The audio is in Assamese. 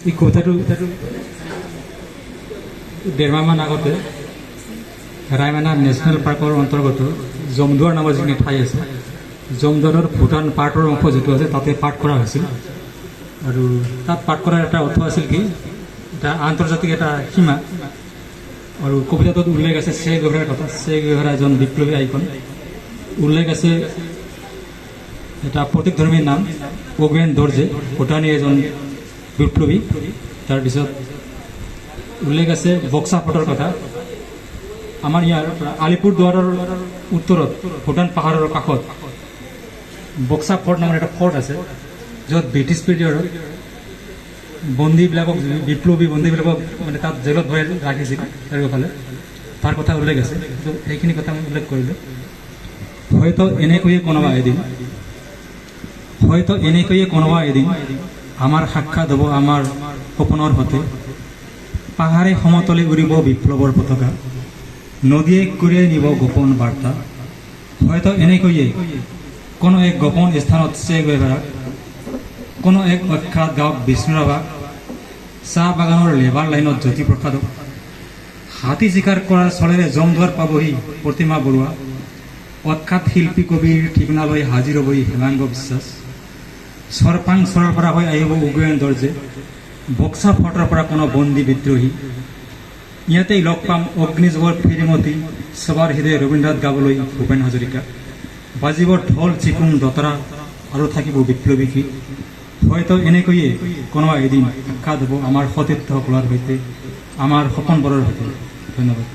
এই কবিতাটো ডেৰমাহমান আগতে ৰায়মানা নেশ্যনেল পাৰ্কৰ অন্তৰ্গত জমদুৱাৰ নামৰ যিখিনি ঠাই আছে, জমদুৱাৰৰ ভূটান পাৰ্টৰ অংশ যিটো আছে তাতে পাঠ কৰা হৈছিল। আৰু তাত পাঠ কৰাৰ এটা অৰ্থ আছিল কি, এটা আন্তৰ্জাতিক এটা সীমা। আৰু কবিতাটোত উল্লেখ আছে চে গুভেৰাৰ কথা। চে গুভেৰা এজন বিপ্লৱী আইকন। উল্লেখ আছে এটা প্ৰতীকধৰ্মীৰ নাম ওগুয়েন দৰ্জে, ভূটানী এজন বিপ্লৱী। তাৰপিছত উল্লেখ আছে বক্সা ফৰ্টৰ কথা। আমাৰ ইয়াৰ আলিপুৰদুৱাৰৰ উত্তৰত ভূটান পাহাৰৰ কাষত বক্সা ফৰ্ট নামৰ এটা ফৰ্ট আছে, য'ত ব্ৰিটিছ পিৰিয়ডত বন্দীবিলাকক, বিপ্লৱী বন্দীবিলাকক মানে তাত জেলত ভৰাই ৰাখিছিল চাৰিওফালে। তাৰ কথা উল্লেখ আছে। তো সেইখিনি কথা মই উল্লেখ কৰিলোঁ। হয়তো এনেকৈয়ে কোনোবা এদিন আমাৰ সাক্ষাৎ হ'ব আমাৰ সপোনৰ সৈতে। পাহাৰে সমতলে উৰিব বিপ্লৱৰ পতাকা, নদীয়ে কঢ়িয়াই নিব গোপন বাৰ্তা। হয়তো এনেকৈয়ে কোনো এক গোপন স্থানত চে গুভেৰাক, কোনো এক অখ্যাত গাঁৱত বিষ্ণুৰাভাক, চাহ বাগানৰ লেবাৰ লাইনত জ্যোতিপ্ৰসাদক, হাতী চিকাৰ কৰাৰ চলেৰে জমদুৱাৰ পাবহি প্ৰতিমা বৰুৱা, অখ্যাত শিল্পী কবিৰ ঠিকনালৈ হাজিৰ হ'বহি হেমাংগ বিশ্বাস, চৰপাংচৰৰ পৰা হৈ আহিব ওগুয়েন দৰ্জে, বক্সা ফৰ্টৰ পৰা কোনো বন্দী বিদ্ৰোহী। ইয়াতেই লগ পাম অগ্নিযুগৰ ফিৰিমতী, সবাৰ হৃদয় ৰবীন্দ্ৰনাথ গাবলৈ ভূপেন হাজৰিকা, বাজিব ঢোল চিকুং দতৰা আৰু থাকিব বিপ্লৱী গীত। হয়তো এনেকৈয়ে কোনোবা এদিন সাক্ষাৎ হ'ব আমাৰ সতীৰ্থসকলৰ সৈতে, আমাৰ সপোনবোৰৰ সৈতে। ধন্যবাদ।